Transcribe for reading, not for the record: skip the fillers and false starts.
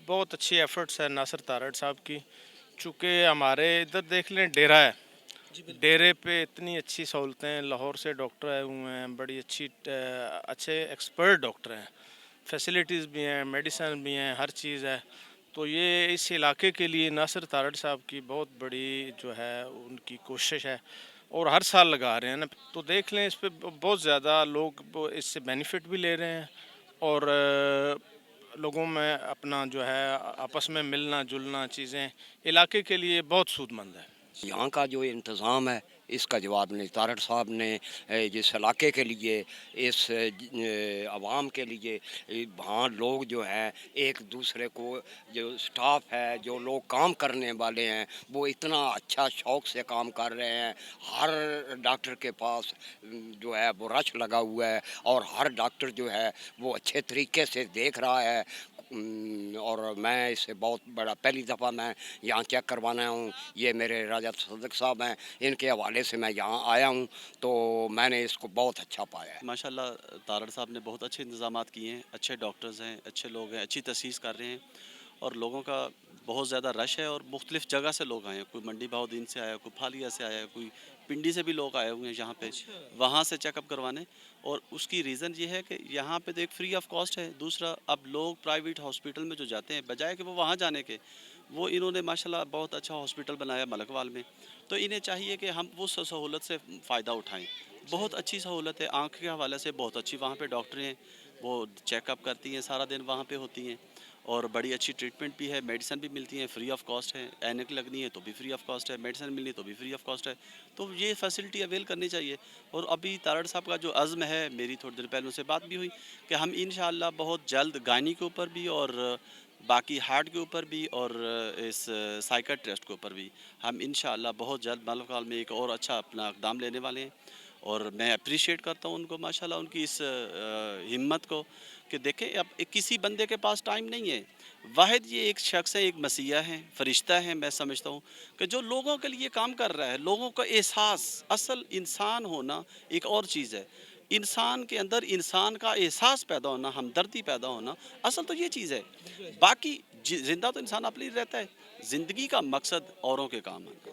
بہت اچھی ایفرٹس ہے ناصر تارڑ صاحب کی، چونکہ ہمارے ادھر دیکھ لیں ڈیرہ ہے، ڈیرے پہ اتنی اچھی سہولتیں، لاہور سے ڈاکٹر آئے ہوئے ہیں، بڑی اچھے ایکسپرٹ ڈاکٹر ہیں، فیسلٹیز بھی ہیں، میڈیسن بھی ہیں، ہر چیز ہے. تو یہ اس علاقے کے لیے ناصر تارڑ صاحب کی بہت بڑی جو ہے ان کی کوشش ہے، اور ہر سال لگا رہے ہیں نا. تو دیکھ لیں اس پہ بہت زیادہ لوگ اس سے بینیفٹ بھی لے رہے ہیں، اور لوگوں میں اپنا جو ہے آپس میں ملنا جلنا چیزیں علاقے کے لیے بہت سود مند ہے. یہاں کا جو انتظام ہے اس کا جواب نہیں. تارڑ صاحب نے جس علاقے کے لیے، اس عوام کے لیے، وہاں لوگ جو ہیں ایک دوسرے کو، جو سٹاف ہے، جو لوگ کام کرنے والے ہیں، وہ اتنا اچھا شوق سے کام کر رہے ہیں. ہر ڈاکٹر کے پاس جو ہے وہ رش لگا ہوا ہے، اور ہر ڈاکٹر جو ہے وہ اچھے طریقے سے دیکھ رہا ہے. اور میں اس سے بہت بڑا، پہلی دفعہ میں یہاں چیک کروانا ہوں. یہ میرے راجہ صدق صاحب ہیں، ان کے حوالے سے میں یہاں آیا ہوں، تو میں نے اس کو بہت اچھا پایا ہے. ماشاء اللہ تارڑ صاحب نے بہت اچھے انتظامات کیے ہیں، اچھے ڈاکٹرز ہیں، اچھے لوگ ہیں، اچھی تشخیص کر رہے ہیں، اور لوگوں کا بہت زیادہ رش ہے، اور مختلف جگہ سے لوگ آئے ہیں. کوئی منڈی بہاؤدین سے آیا، کوئی پھالیا سے آیا، کوئی پنڈی سے بھی لوگ آئے ہوئے ہیں یہاں پہ وہاں سے چیک اپ کروانے. اور اس کی ریزن یہ ہے کہ یہاں پہ ایک فری آف کاسٹ ہے. دوسرا، اب لوگ پرائیویٹ ہاسپٹل میں جو جاتے ہیں، بجائے کہ وہ وہاں جانے کے، وہ انہوں نے ماشاءاللہ بہت اچھا ہاسپٹل بنایا ملک وال میں. تو انہیں چاہیے کہ ہم وہ سہولت سے فائدہ اٹھائیں. بہت اچھی سہولت ہے، آنکھ کے حوالے سے بہت اچھی وہاں پہ ڈاکٹر ہیں، وہ چیک اپ کرتی ہیں، سارا دن وہاں پہ ہوتی ہیں، اور بڑی اچھی ٹریٹمنٹ بھی ہے. میڈیسن بھی ملتی ہیں، فری آف کاسٹ ہے. اینک لگنی ہے تو بھی فری آف کاسٹ ہے، میڈیسن ملنی ہے تو بھی فری آف کاسٹ ہے. تو یہ فیسلٹی اویل کرنی چاہیے. اور ابھی تارڑ صاحب کا جو عزم ہے، میری تھوڑی دیر پہلے ان سے بات بھی ہوئی کہ ہم انشاءاللہ بہت جلد گائنی کے اوپر بھی، اور باقی ہارٹ کے اوپر بھی، اور اس سائیکٹرسٹ کے اوپر بھی ہم انشاءاللہ بہت جلد ملک وال میں ایک اور اچھا اپنا اقدام لینے والے ہیں. اور میں اپریشیٹ کرتا ہوں ان کو، ماشاءاللہ ان کی اس ہمت کو، کہ دیکھیں اب کسی بندے کے پاس ٹائم نہیں ہے. واحد یہ ایک شخص ہے، ایک مسیح ہے، فرشتہ ہے، میں سمجھتا ہوں کہ جو لوگوں کے لیے کام کر رہا ہے. لوگوں کا احساس، اصل انسان ہونا ایک اور چیز ہے. انسان کے اندر انسان کا احساس پیدا ہونا، ہمدردی پیدا ہونا، اصل تو یہ چیز ہے. باقی زندہ تو انسان اپنے لیے رہتا ہے، زندگی کا مقصد اوروں کے کام ہے.